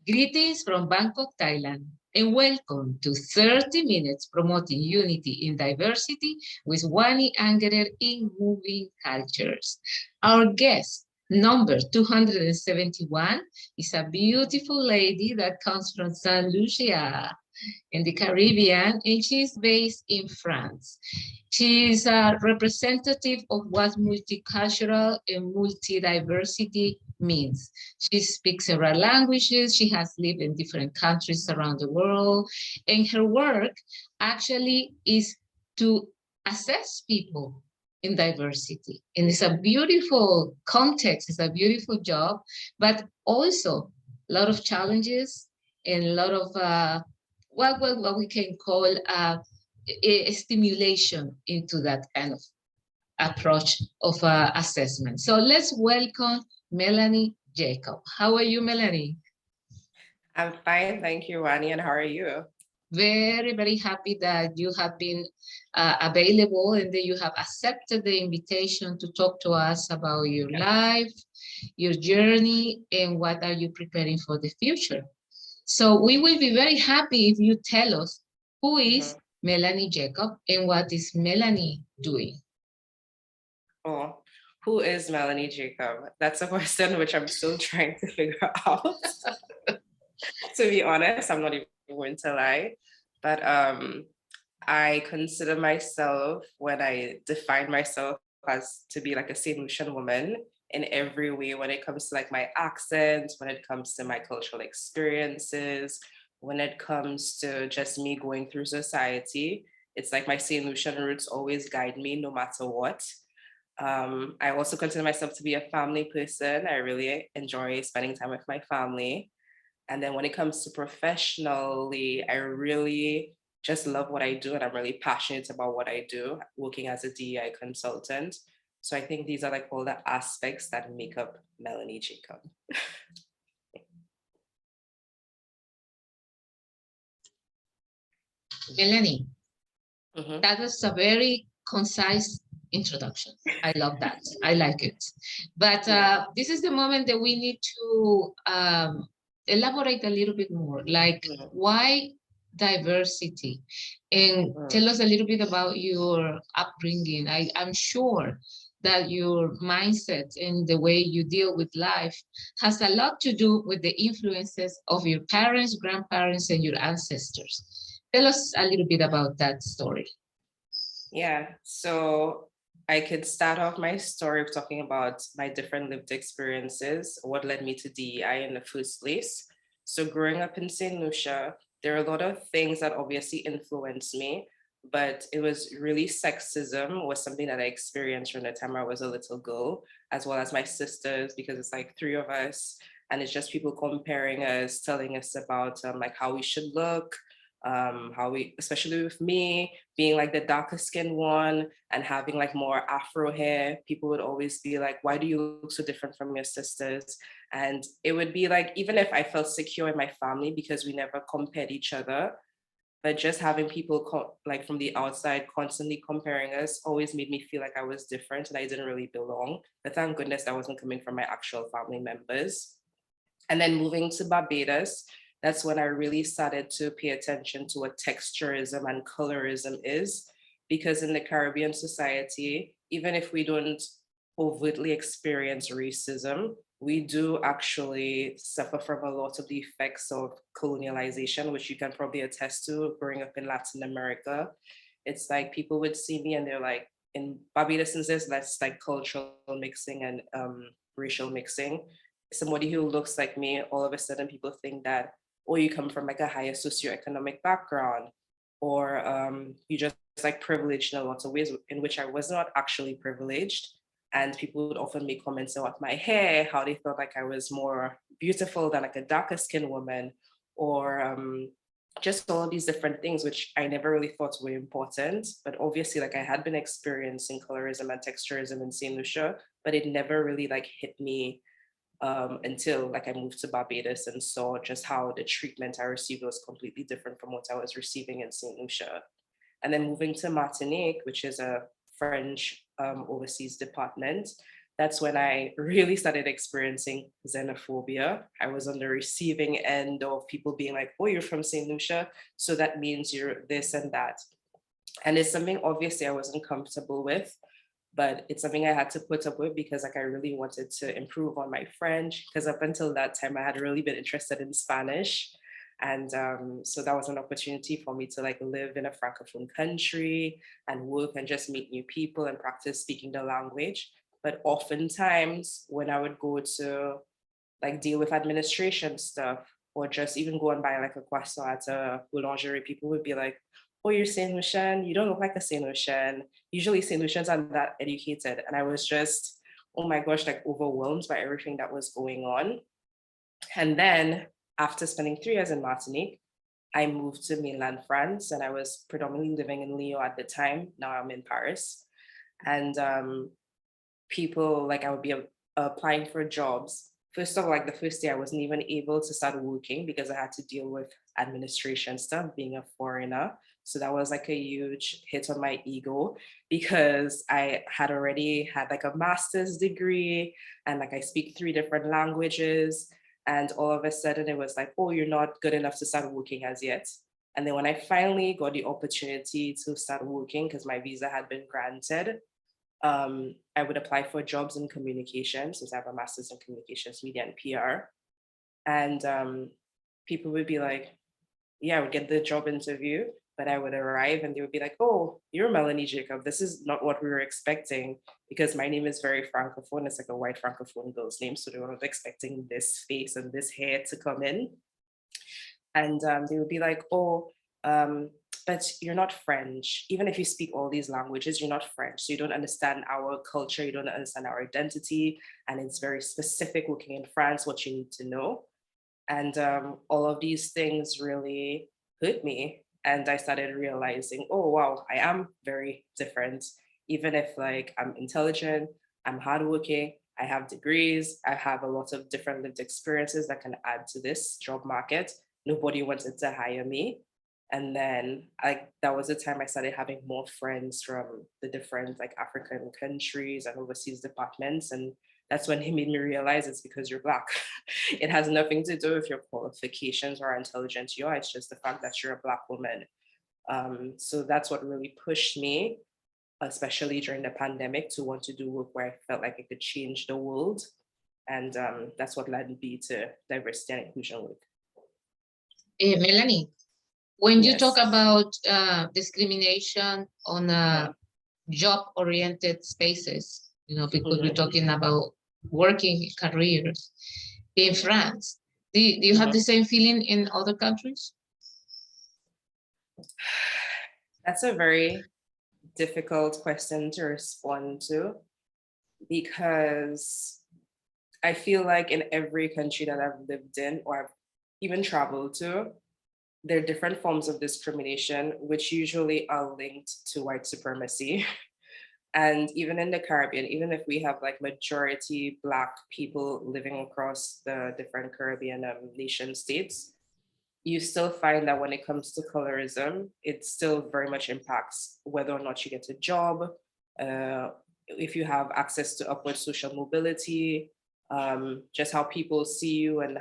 Greetings from Bangkok, Thailand, and welcome to 30 Minutes Promoting Unity in Diversity with Wani Angerer in Moving Cultures. Our guest, number 271, is a beautiful lady that comes from Saint Lucia in the Caribbean, and she's based in France. She is a representative of what multicultural and multidiversity means. She speaks several languages. She has lived in different countries around the world. And her work actually is to assess people in diversity. And it's a beautiful context, it's a beautiful job, but also a lot of challenges and a lot of what we can call a stimulation into that kind of approach of assessment. So let's welcome Melanie Jacob. How are you, Melanie? I'm fine, thank you, Wani, and how are you? Very, very happy that you have been available and that you have accepted the invitation to talk to us about your life, your journey, and what are you preparing for the future. So we will be very happy if you tell us who is Melanie Jacob and what is Melanie doing. Oh, who is Melanie Jacob? That's a question which I'm still trying to figure out. To be honest, I'm not even going to lie. But I consider myself, when I define myself, as to be like a Saint Lucian woman in every way, when it comes to like my accent, when it comes to my cultural experiences, when it comes to just me going through society. It's like my Saint Lucian roots always guide me no matter what. I also consider myself to be a family person. I really enjoy spending time with my family. And then when it comes to professionally, I really just love what I do and I'm really passionate about what I do, working as a DEI consultant. So I think these are like all the aspects that make up Melanie Jacob. Melanie, that was a very concise introduction. I love that. I like it. But this is the moment that we need to elaborate a little bit more, like why diversity? And tell us a little bit about your upbringing. I'm sure that your mindset and the way you deal with life has a lot to do with the influences of your parents, grandparents, and your ancestors. Tell us a little bit about that story. Yeah, so I could start off my story talking about my different lived experiences, what led me to DEI in the first place. So growing up in Saint Lucia, there are a lot of things that obviously influenced me, but it was really sexism was something that I experienced from the time I was a little girl, as well as my sisters, because it's like three of us, and it's just people comparing us, telling us about like how we should look, how we, especially with me being like the darker skinned one and having like more afro hair, people would always be like, why do you look so different from your sisters? And it would be like, even if I felt secure in my family because we never compared each other, but just having people like from the outside constantly comparing us always made me feel like I was different and I didn't really belong. But thank goodness that wasn't coming from my actual family members. And then moving to Barbados, that's when I really started to pay attention to what texturism and colorism is. Because in the Caribbean society, even if we don't overtly experience racism, we do actually suffer from a lot of the effects of colonialization, which you can probably attest to growing up in Latin America. It's like people would see me and they're like, in Barbados, there's less like cultural mixing and racial mixing. Somebody who looks like me, all of a sudden people think that, or you come from like a higher socioeconomic background, or you just like privileged in a lot of ways in which I was not actually privileged. And people would often make comments about my hair, how they felt like I was more beautiful than like a darker skinned woman, or just all of these different things, which I never really thought were important. But obviously, like I had been experiencing colorism and texturism in Saint Lucia, but it never really like hit me until like I moved to Barbados and saw just how the treatment I received was completely different from what I was receiving in Saint Lucia. And then moving to Martinique, which is a French overseas department, that's when I really started experiencing xenophobia. I was on the receiving end of people being like, oh, you're from Saint Lucia, so that means you're this and that. And it's something obviously I wasn't comfortable with, but it's something I had to put up with because like I really wanted to improve on my French, because up until that time I had really been interested in Spanish. And so that was an opportunity for me to like live in a francophone country and work and just meet new people and practice speaking the language. But oftentimes when I would go to like deal with administration stuff or just even go and buy like a croissant at a boulangerie, people would be like, oh, you're Saint Lucian, you don't look like a Saint Lucian. Usually Saint Lucians aren't that educated. And I was just, oh my gosh, like overwhelmed by everything that was going on. And then after spending 3 years in Martinique, I moved to mainland France and I was predominantly living in Lyon at the time. Now I'm in Paris. And people, like I would be applying for jobs. First of all, like the first day I wasn't even able to start working because I had to deal with administration stuff, being a foreigner. So that was like a huge hit on my ego because I had already had like a master's degree and like I speak 3 different languages. And all of a sudden it was like, oh, you're not good enough to start working as yet. And then when I finally got the opportunity to start working, because my visa had been granted, I would apply for jobs in communication since I have a master's in communications, media, and PR. And people would be like, yeah, I would get the job interview, but I would arrive and they would be like, oh, you're Melanie Jacob. This is not what we were expecting because my name is very francophone. It's like a white francophone girl's name. So they were not expecting this face and this hair to come in. And they would be like, oh, but you're not French. Even if you speak all these languages, you're not French. So you don't understand our culture, you don't understand our identity. And it's very specific working in France, what you need to know. And all of these things really hurt me. And I started realizing, oh, wow, I am very different. Even if like I'm intelligent, I'm hardworking, I have degrees, I have a lot of different lived experiences that can add to this job market. Nobody wanted to hire me. And then that was the time I started having more friends from the different like African countries and overseas departments. And that's when he made me realize it's because you're Black. It has nothing to do with your qualifications or how intelligent you are. It's just the fact that you're a Black woman. So that's what really pushed me, especially during the pandemic, to want to do work where I felt like I could change the world. And that's what led me to diversity and inclusion work. Melanie, when you talk Yes. about discrimination on job-oriented spaces, because we're talking about working careers in France, do you have the same feeling in other countries? That's a very difficult question to respond to because I feel like in every country that I've lived in or I've even traveled to, there are different forms of discrimination, which usually are linked to white supremacy. And even in the Caribbean, even if we have like majority Black people living across the different Caribbean nation states, you still find that when it comes to colorism, it still very much impacts whether or not you get a job, if you have access to upward social mobility, just how people see you and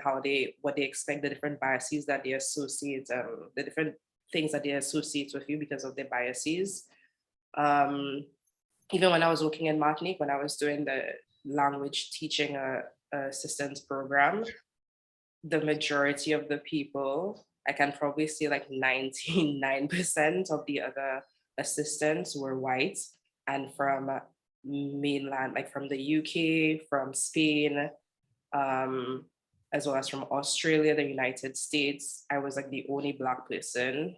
what they expect, the different biases that they associate, the different things that they associate with you because of their biases. Even when I was working in Martinique, when I was doing the language teaching assistance program, the majority of the people, I can probably say like 99% of the other assistants were white and from mainland, like from the UK, from Spain, as well as from Australia, the United States. I was like the only Black person,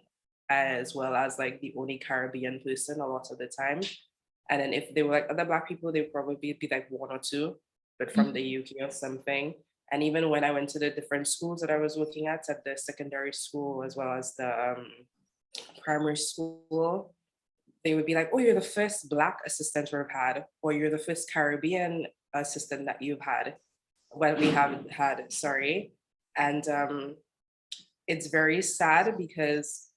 as well as like the only Caribbean person a lot of the time. And then if they were like other Black people, they'd probably be like 1 or 2, but from the UK or something. And even when I went to the different schools that I was working at the secondary school, as well as the primary school, they would be like, oh, you're the first Black assistant we've had, or you're the first Caribbean assistant that you've had. Well, we haven't had, sorry. And it's very sad because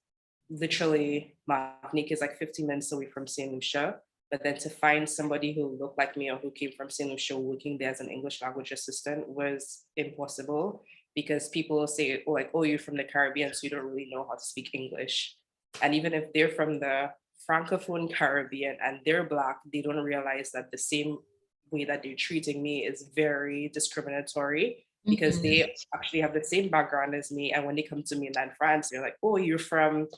literally Martinique is like 15 minutes away from Saint Lucia. But then to find somebody who looked like me or who came from Saint Lucia working there as an English language assistant was impossible, because people say, oh, like, oh, you're from the Caribbean, so you don't really know how to speak English. And even if they're from the Francophone Caribbean and they're Black, they don't realize that the same way that they're treating me is very discriminatory, because Mhm. they actually have the same background as me. And when they come to mainland France, they're like, oh, you're from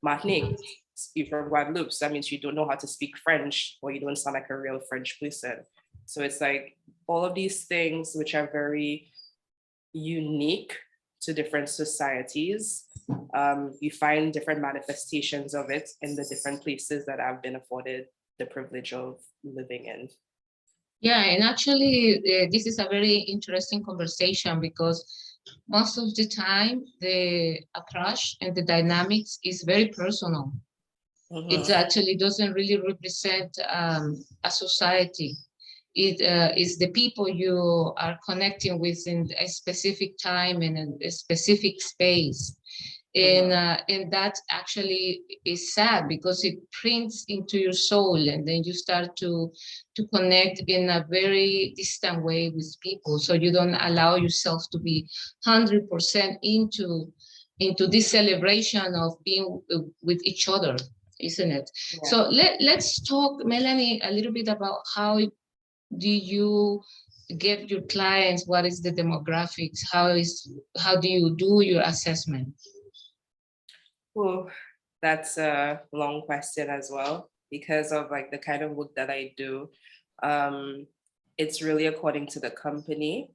Martinique, you're from Guadeloupe. So that means you don't know how to speak French, or you don't sound like a real French person. So it's like all of these things which are very unique to different societies. You find different manifestations of it in the different places that I've been afforded the privilege of living in. Yeah, and actually, this is a very interesting conversation because most of the time the approach and the dynamics is very personal. It actually doesn't really represent a society. It is the people you are connecting with in a specific time and in a specific space. And that actually is sad because it prints into your soul, and then you start to connect in a very distant way with people, so you don't allow yourself to be 100% into this celebration of being with each other, isn't it? Yeah. So let's talk, Melanie, a little bit about how do you get your clients, what is the demographics, how do you do your assessment? Well, that's a long question as well, because of like the kind of work that I do. It's really according to the company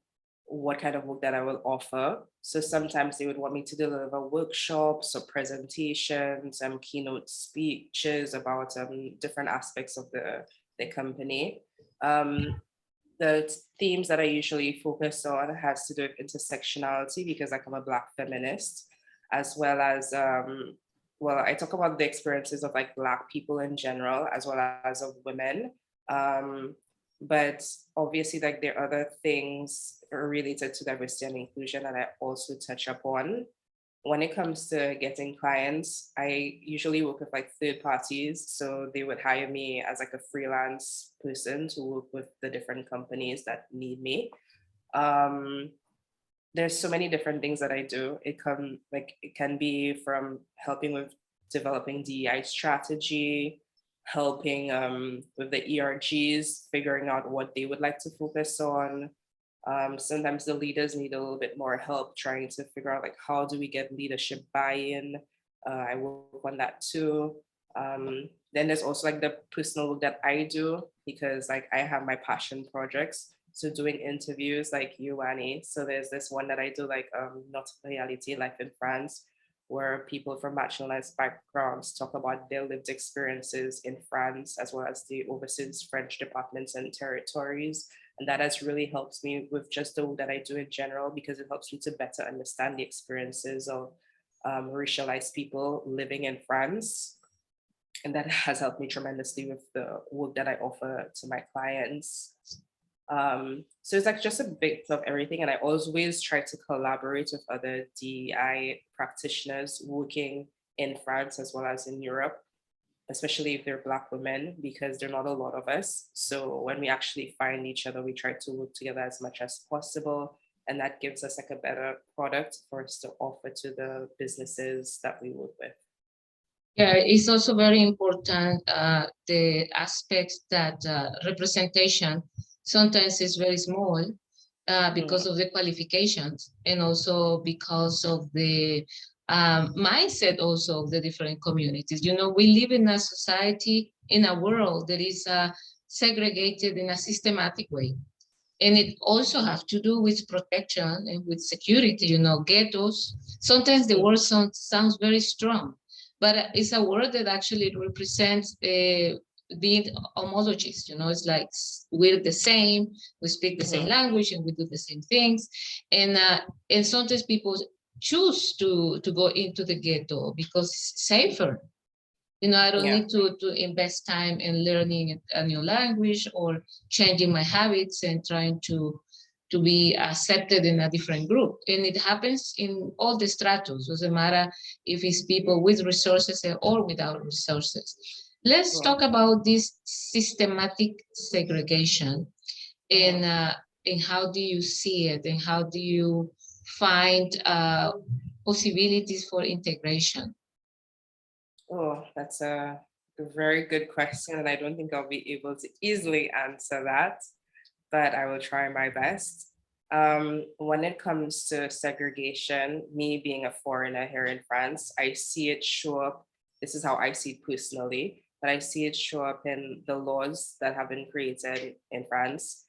what kind of work that I will offer. So sometimes they would want me to deliver workshops or presentations and keynote speeches about different aspects of the company. The themes that I usually focus on has to do with intersectionality, because like I'm a Black feminist, as well as well, I talk about the experiences of like Black people in general, as well as of women. But obviously, like there are other things related to diversity and inclusion that I also touch upon. When it comes to getting clients, I usually work with like third parties. So they would hire me as like a freelance person to work with the different companies that need me. There's so many different things that I do. It can be from helping with developing DEI strategy, helping with the ERGs, figuring out what they would like to focus on. Sometimes the leaders need a little bit more help trying to figure out like how do we get leadership buy-in. I work on that too. Then there's also like the personal work that I do, because like I have my passion projects. So doing interviews like you, Annie. So there's this one that I do like Not Reality Life in France, where people from marginalized backgrounds talk about their lived experiences in France, as well as the overseas French departments and territories. And that has really helped me with just the work that I do in general, because it helps me to better understand the experiences of racialized people living in France. And that has helped me tremendously with the work that I offer to my clients. So it's like just a bit of everything. And I always try to collaborate with other DEI practitioners working in France as well as in Europe, especially if they're Black women, because there are not a lot of us. So when we actually find each other, we try to work together as much as possible. And that gives us like a better product for us to offer to the businesses that we work with. Yeah, it's also very important, the aspects that representation sometimes is very small because of the qualifications, and also because of the mindset also of the different communities. You know, we live in a society, in a world that is segregated in a systematic way. And it also have to do with protection and with security, you know, ghettos. Sometimes the word sounds very strong, but it's a word that actually represents being homologous. You know, it's like we're the same, we speak the same language, and we do the same things. And sometimes people choose to go into the ghetto because it's safer. You know, I don't need to invest time in learning a new language or changing my habits and trying to be accepted in a different group. And it happens in all the stratos. Doesn't matter if it's people with resources or without resources. Let's Well, talk about this systematic segregation and how do you see it and how do you find possibilities for integration? oh, that's a very good question, and I don't think I'll be able to easily answer that, but I will try my best. When it comes to segregation, me being a foreigner here in France, I see it show up. This is how I see it personally, but I see it show up in the laws that have been created in France,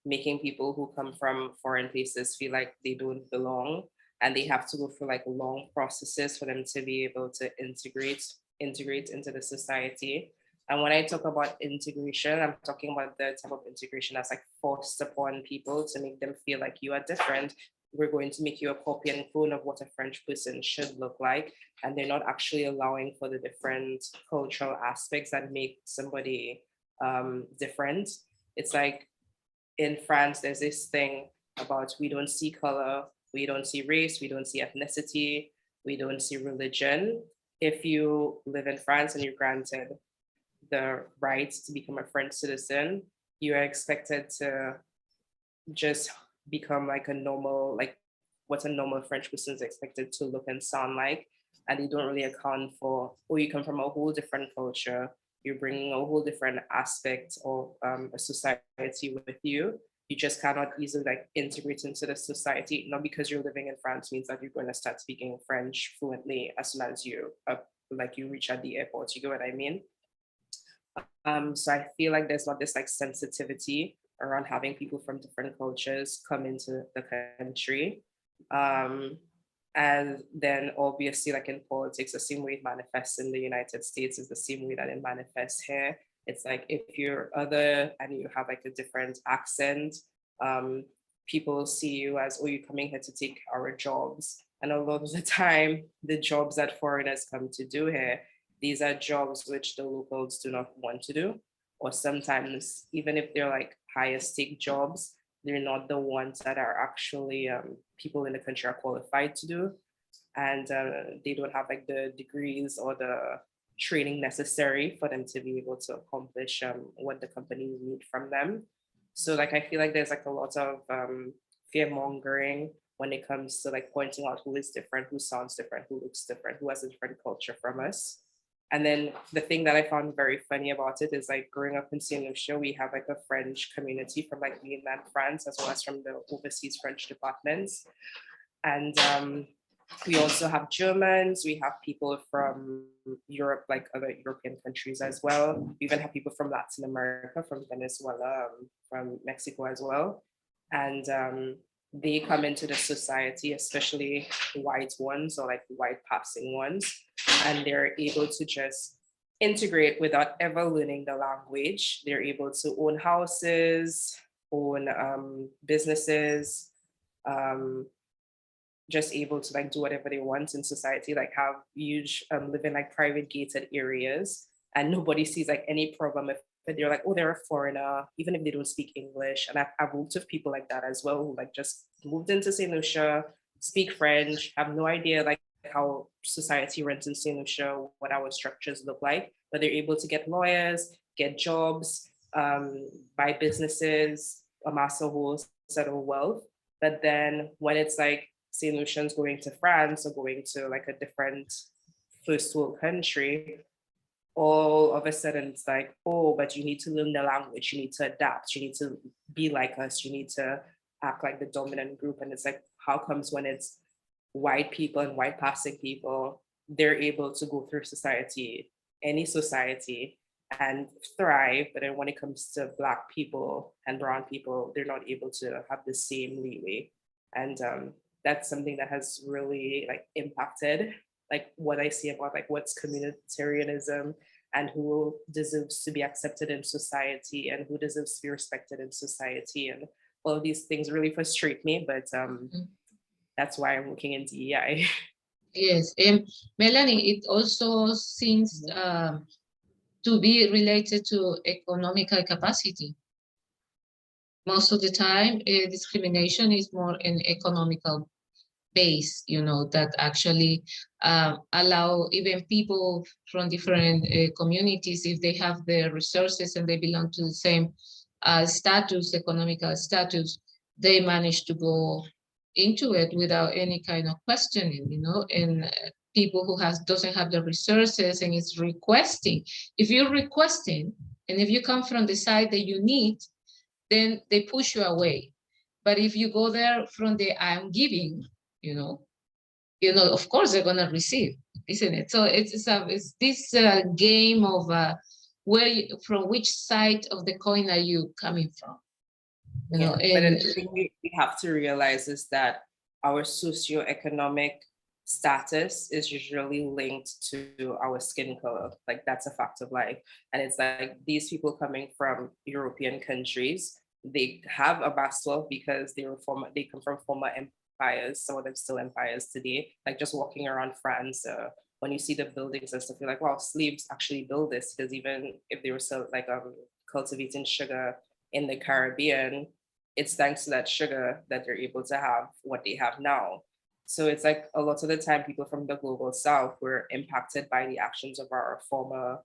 making people who come from foreign places feel like they don't belong, and they have to go through like long processes for them to be able to integrate into the society. And when I talk about integration, I'm talking about the type of integration that's like forced upon people to make them feel like you are different. We're going to make you a copy and clone of what a French person should look like. And they're not actually allowing for the different cultural aspects that make somebody different. It's like in France, there's this thing about we don't see color, we don't see race, we don't see ethnicity, we don't see religion. If you live in France and you're granted the right to become a French citizen, you are expected to just become like a normal, like what a normal French person is expected to look and sound like. And they don't really account for, oh, you come from a whole different culture, you're bringing a whole different aspect of a society with you. You just cannot easily like integrate into the society. Not because you're living in France means that you're going to start speaking French fluently as soon as you reach at the airport. You get what I mean? So I feel like there's not this like sensitivity around having people from different cultures come into the country. Um, and then obviously like in politics, the same way it manifests in the United States is the same way that it manifests here. It's like if you're other and you have like a different accent, um, people see you as, oh, you're coming here to take our jobs. And a lot of the time, the jobs that foreigners come to do here, these are jobs which the locals do not want to do. Or sometimes, even if they're like higher stake jobs, they're not the ones that are actually people in the country are qualified to do. And they don't have like the degrees or the training necessary for them to be able to accomplish what the companies need from them. So like I feel like there's like a lot of fear mongering when it comes to like pointing out who is different, who sounds different, who looks different, who has a different culture from us. And then the thing that I found very funny about it is like growing up in Saint Lucia, we have like a French community from like mainland France as well as from the overseas French departments. And we also have Germans, we have people from Europe, like other European countries as well. We even have people from Latin America, from Venezuela, from Mexico as well. And they come into the society, especially white ones or like white passing ones, and they're able to just integrate without ever learning the language. They're able to own houses, own businesses, um, just able to like do whatever they want in society, like have huge live in like private gated areas, and nobody sees like any problem with it. They're like, oh, they're a foreigner, even if they don't speak English. And I've worked with people like that as well, who like just moved into Saint Lucia, speak French, have no idea like how society runs in Saint Lucia, what our structures look like, but they're able to get lawyers, get jobs, buy businesses, amass a whole set of wealth. But then when it's like St. Lucians going to France or going to like a different first world country, all of a sudden it's like, oh, but you need to learn the language, you need to adapt, you need to be like us, you need to act like the dominant group. And it's like, how comes when it's white people and white passing people, they're able to go through society, any society, and thrive. But then when it comes to Black people and brown people, they're not able to have the same leeway. And that's something that has really like impacted like what I see about like what's communitarianism and who deserves to be accepted in society and who deserves to be respected in society. And all of these things really frustrate me, but that's why I'm working in DEI. Yes, Melanie, it also seems to be related to economical capacity. Most of the time, discrimination is more an economical base, that actually allow even people from different communities, if they have the resources and they belong to the same economical status, they manage to go into it without any kind of questioning, and people who doesn't have the resources and is requesting. If you're requesting, and if you come from the side that you need, then they push you away. But if you go there from the I'm giving, of course they're gonna receive, isn't it? So it's this game of from which side of the coin are you coming from? Yeah, but And the thing we have to realize is that our socioeconomic status is usually linked to our skin color. Like that's a fact of life. And it's like these people coming from European countries, they have a vast wealth because they come from former empires, some of them still empires today. Like just walking around France, when you see the buildings and stuff, you're like, wow, slaves actually built this. Because even if they were still like cultivating sugar in the Caribbean, it's thanks to that sugar that they're able to have what they have now. So it's like a lot of the time, people from the global south were impacted by the actions of our former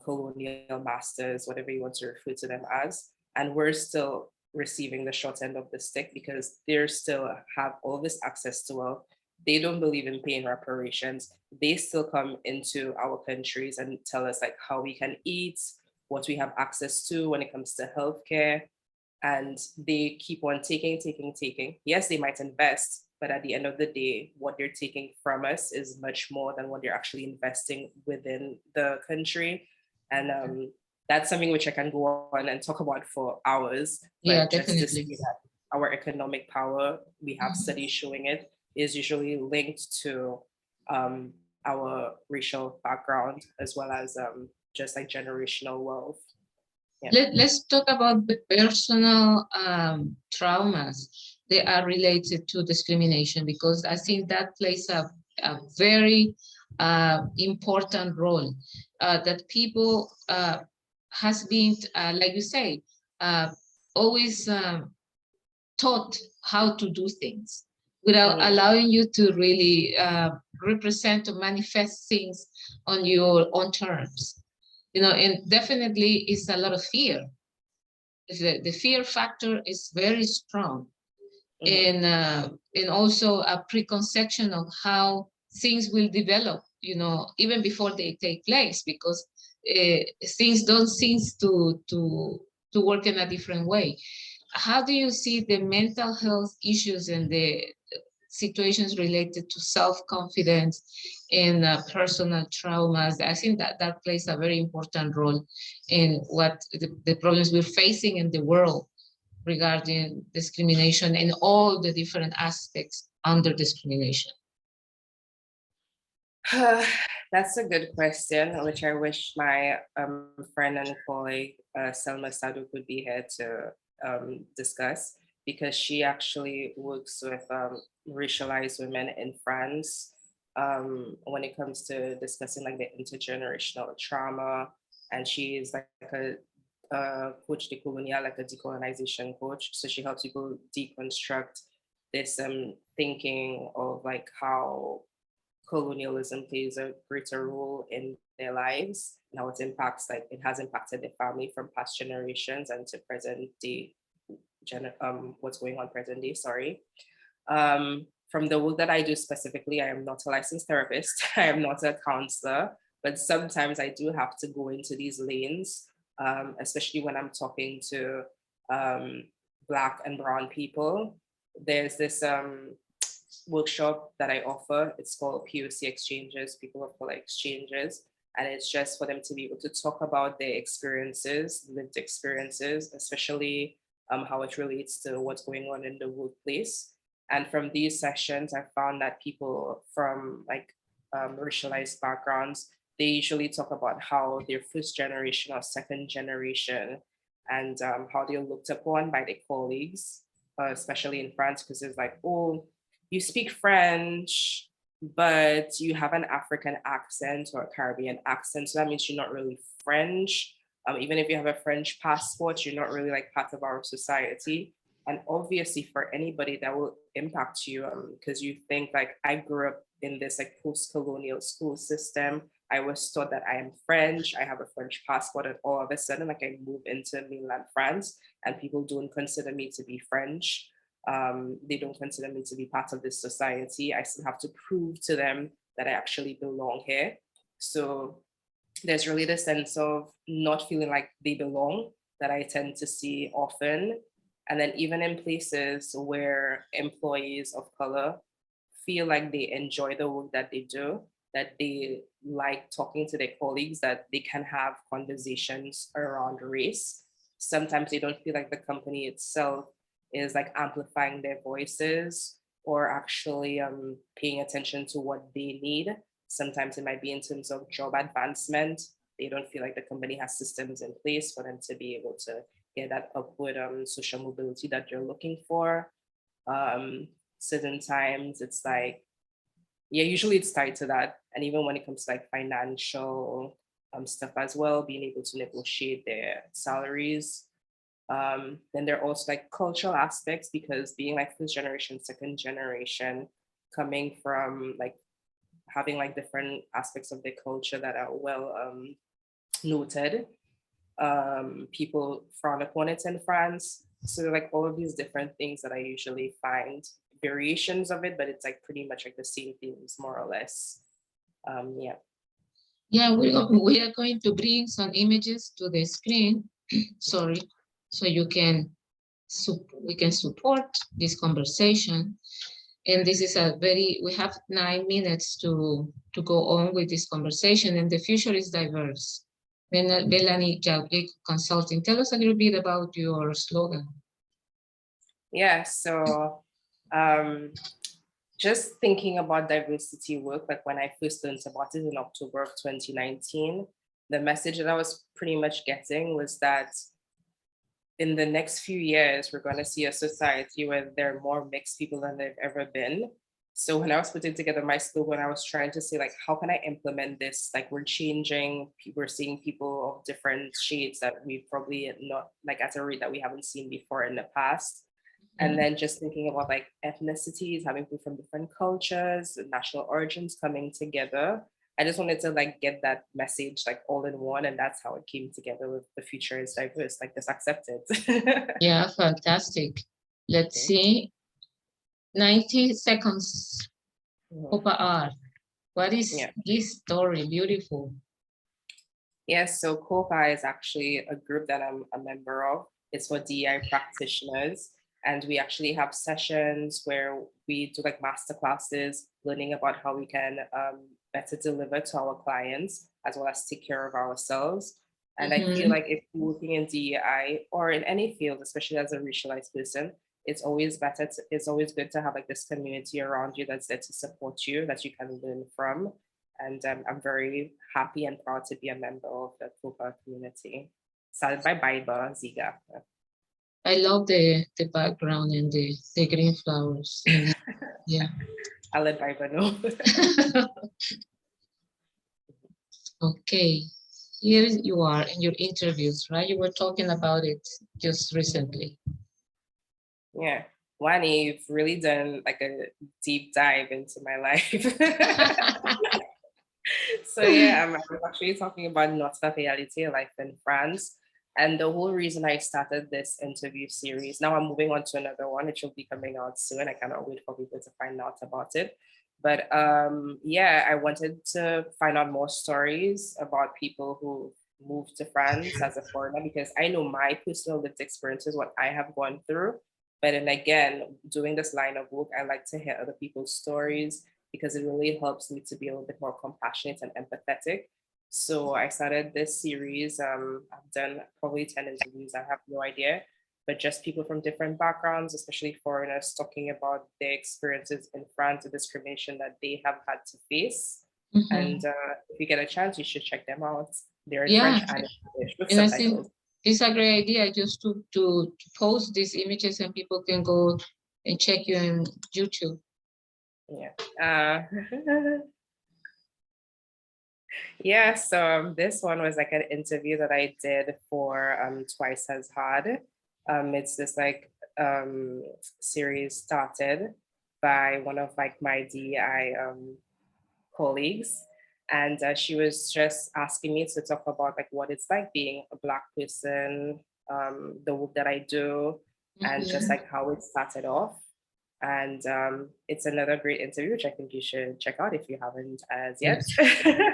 colonial masters, whatever you want to refer to them as. And we're still receiving the short end of the stick because they still have all this access to wealth. They don't believe in paying reparations. They still come into our countries and tell us like how we can eat, what we have access to when it comes to healthcare. And they keep on taking. Yes, they might invest, but at the end of the day, what they're taking from us is much more than what they're actually investing within the country. And that's something which I can go on and talk about for hours. yeah, But just to definitely. say that our economic power, we have studies showing it, is usually linked to our racial background as well as just like generational wealth. Yeah. Let's talk about the personal traumas that are related to discrimination, because I think that plays a very important role, that people has been, like you say, always taught how to do things without allowing you to really represent or manifest things on your own terms. And definitely it's a lot of fear. The fear factor is very strong, and also a preconception of how things will develop, even before they take place, because things don't seem to work in a different way. How do you see the mental health issues and the situations related to self-confidence and personal traumas? I think that plays a very important role in what the problems we're facing in the world regarding discrimination and all the different aspects under discrimination. That's a good question, which I wish my friend and colleague Selma Sadu could be here to discuss, because she actually works with racialized women in France when it comes to discussing like the intergenerational trauma. And she is like a coach decolonial, like a decolonization coach. So she helps people deconstruct this thinking of like how colonialism plays a greater role in their lives and how it impacts, like it has impacted their family from past generations and to present day, what's going on present day, sorry. From the work that I do specifically, I am not a licensed therapist, I am not a counselor, but sometimes I do have to go into these lanes, especially when I'm talking to Black and Brown people. There's this workshop that I offer. It's called POC Exchanges, People of Color Exchanges. And it's just for them to be able to talk about their experiences, lived experiences, especially how it relates to what's going on in the workplace. And from these sessions, I found that people from like racialized backgrounds, they usually talk about how they're first generation or second generation, and how they're looked upon by their colleagues, especially in France, because it's like, oh, you speak French, but you have an African accent or a Caribbean accent. So that means you're not really French. Even if you have a French passport, you're not really like part of our society. And obviously for anybody that will impact you, because you think like, I grew up in this like post-colonial school system. I was taught that I am French, I have a French passport, and all of a sudden, like I move into mainland France and people don't consider me to be French. They don't consider me to be part of this society. I still have to prove to them that I actually belong here. So there's really the sense of not feeling like they belong that I tend to see often. And then even in places where employees of color feel like they enjoy the work that they do, that they like talking to their colleagues, that they can have conversations around race. Sometimes they don't feel like the company itself is like amplifying their voices or actually paying attention to what they need. Sometimes it might be in terms of job advancement. They don't feel like the company has systems in place for them to be able to get that upward social mobility that you're looking for. Certain times it's like, yeah, usually it's tied to that. And even when it comes to like financial stuff as well, being able to negotiate their salaries. Then there are also like cultural aspects, because being like first generation, second generation, coming from like having like different aspects of their culture that are well noted. People frown upon it in France. So like all of these different things that I usually find variations of it, but it's like pretty much like the same themes more or less. Yeah. Yeah, we are going to bring some images to the screen. Sorry, so you can we can support this conversation. And this is we have 9 minutes to go on with this conversation, and the future is diverse. Melanie Jacob Consulting, tell us a little bit about your slogan. Yeah, so just thinking about diversity work, like when I first learned about it in October of 2019, the message that I was pretty much getting was that in the next few years, we're going to see a society where there are more mixed people than there've ever been. So when I was putting together my slogan, I was trying to say, like, how can I implement this? Like, we're changing, we're seeing people of different shades that we probably not, like, at a rate that we haven't seen before in the past. And then just thinking about like ethnicities, having people from different cultures, national origins coming together. I just wanted to like get that message like all in one, and that's how it came together with the future is diverse, like this accepted. Yeah, fantastic. Let's see. 90 seconds. Copa R. What is this story? Beautiful. Yes, so COPA is actually a group that I'm a member of. It's for DEI practitioners. And we actually have sessions where we do like master classes, learning about how we can better deliver to our clients, as well as take care of ourselves. And I feel like if you're working in DEI or in any field, especially as a racialized person, it's always it's always good to have like this community around you that's there to support you, that you can learn from. And I'm very happy and proud to be a member of the COPA community. Started by Biba Ziga. I love the background and the green flowers. Yeah. I'll let Biba know. Okay. Here you are in your interviews, right? You were talking about it just recently. Yeah. Wani, you've really done like a deep dive into my life. So yeah, I'm actually talking about Notre Reality, life in France. And the whole reason I started this interview series, now I'm moving on to another one, it will be coming out soon. I cannot wait for people to find out about it. But yeah, I wanted to find out more stories about people who moved to France as a foreigner, because I know my personal lived experiences, what I have gone through. But then again, doing this line of work, I like to hear other people's stories, because it really helps me to be a little bit more compassionate and empathetic. So I started this series. I've done probably 10 interviews, I have no idea, but just people from different backgrounds, especially foreigners, talking about their experiences in France, the discrimination that they have had to face. And if you get a chance, you should check them out. They're in French and English with subtitles. It's a great idea just to post these images, and people can go and check you on YouTube. Yeah. Yeah, so this one was like an interview that I did for Twice as Hard. It's this like series started, by one of like my DEI colleagues, and she was just asking me to talk about like what it's like being a Black person, the work that I do, and just like how it started off. And it's another great interview, which I think you should check out if you haven't as yet.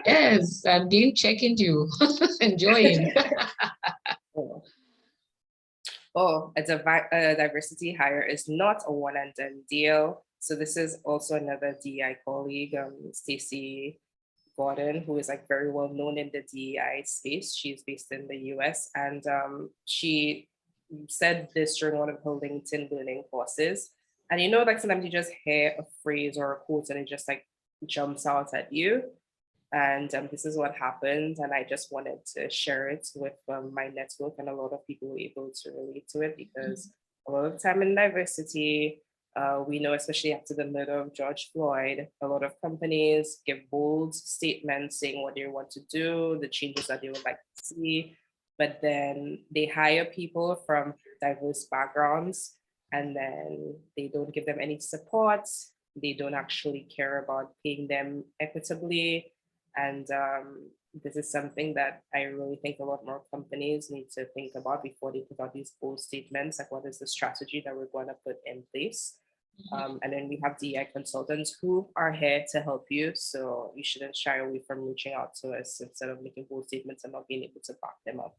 Yes, I've been checking you, enjoying. A diversity hire is not a one and done deal. So this is also another DEI colleague, Stacey Gordon, who is like very well known in the DEI space. She's based in the US, and she said this during one of her LinkedIn learning courses. And you know, like sometimes you just hear a phrase or a quote and it just like jumps out at you. And this is what happened. And I just wanted to share it with my network, and a lot of people were able to relate to it because a lot of time in diversity, we know, especially after the murder of George Floyd, a lot of companies give bold statements saying what they want to do, the changes that they would like to see, but then they hire people from diverse backgrounds and then they don't give them any support. They don't actually care about paying them equitably. And this is something that I really think a lot more companies need to think about before they put out these bold statements, like what is the strategy that we're going to put in place. And then we have DEI consultants who are here to help you. So you shouldn't shy away from reaching out to us instead of making bold statements and not being able to back them up.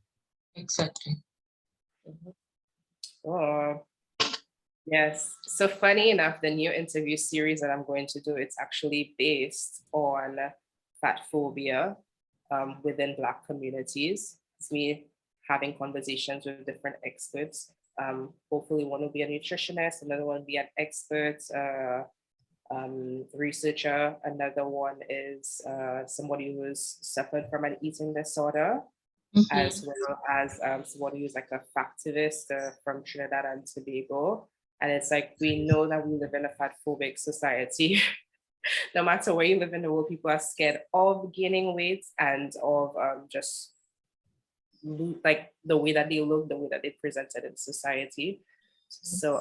Exactly. Oh, yes. So funny enough, the new interview series that I'm going to do, it's actually based on fat phobia within Black communities. It's me having conversations with different experts. Hopefully one will be a nutritionist, another one will be an expert, researcher. Another one is somebody who's suffered from an eating disorder, as well as somebody who's like a factivist from Trinidad and Tobago. And it's like, we know that we live in a fat phobic society. No matter where you live in the world, people are scared of gaining weight and of just like the way that they look, the way that they presented in society. So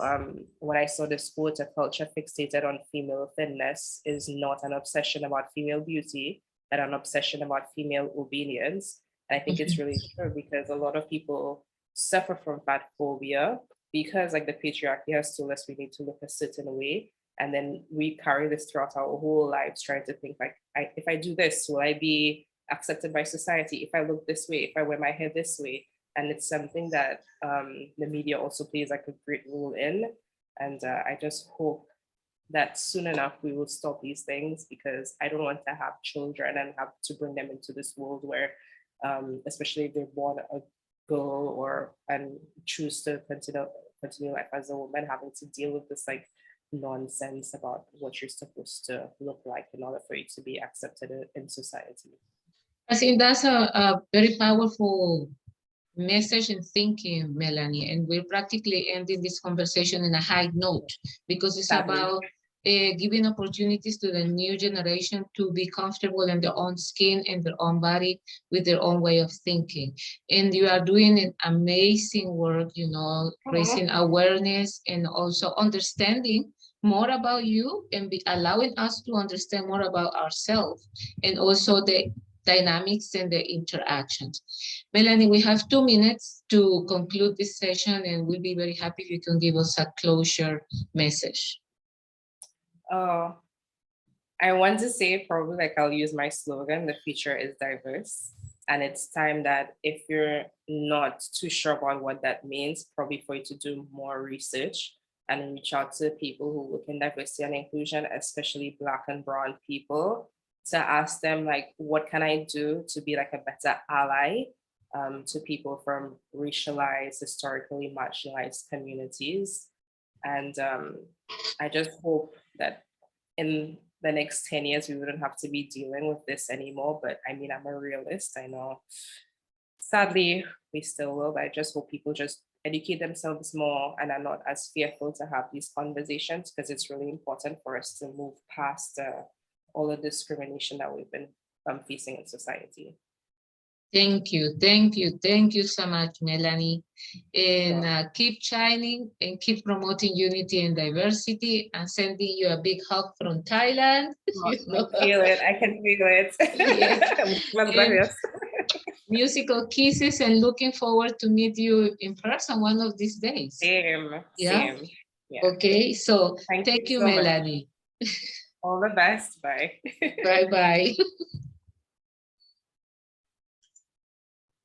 when I saw this quote, a culture fixated on female thinness is not an obsession about female beauty, but an obsession about female obedience. And I think it's really true because a lot of people suffer from fat phobia because like the patriarchy has told us we need to look a certain way. And then we carry this throughout our whole lives, trying to think like, if I do this, will I be accepted by society? If I look this way, if I wear my hair this way? And it's something that the media also plays like a great role in. And I just hope that soon enough we will stop these things, because I don't want to have children and have to bring them into this world where, especially if they're born a girl or and choose to continue life as a woman, having to deal with this like nonsense about what you're supposed to look like in order for you to be accepted in society. I think that's a very powerful message and thinking, Melanie, and we're practically ending this conversation in a high note because it's about giving opportunities to the new generation to be comfortable in their own skin and their own body with their own way of thinking. And you are doing an amazing work, you know, raising awareness and also understanding more about you and allowing us to understand more about ourselves and also the dynamics and the interactions. Melanie, we have 2 minutes to conclude this session, and we'll be very happy if you can give us a closure message. Oh, I want to say probably like I'll use my slogan, the future is diverse. And it's time that if you're not too sure about what that means, probably for you to do more research and reach out to people who look in diversity and inclusion, especially Black and Brown people, to ask them like, what can I do to be like a better ally to people from racialized, historically marginalized communities. And I just hope that in the next 10 years, we wouldn't have to be dealing with this anymore. But I mean, I'm a realist. I know, sadly, we still will, but I just hope people just educate themselves more and are not as fearful to have these conversations, because it's really important for us to move past all the discrimination that we've been facing in society. Thank you, thank you so much, Melanie. And keep shining and keep promoting unity and diversity. And sending you a big hug from Thailand. You know? I feel it. I can feel it. Yes. Muchas And gracias. musical kisses, and looking forward to meet you in person one of these days. Same, Yeah. same. Yeah. Okay. So Thank thank you you, so much. Melanie. All the best. Bye. Bye bye.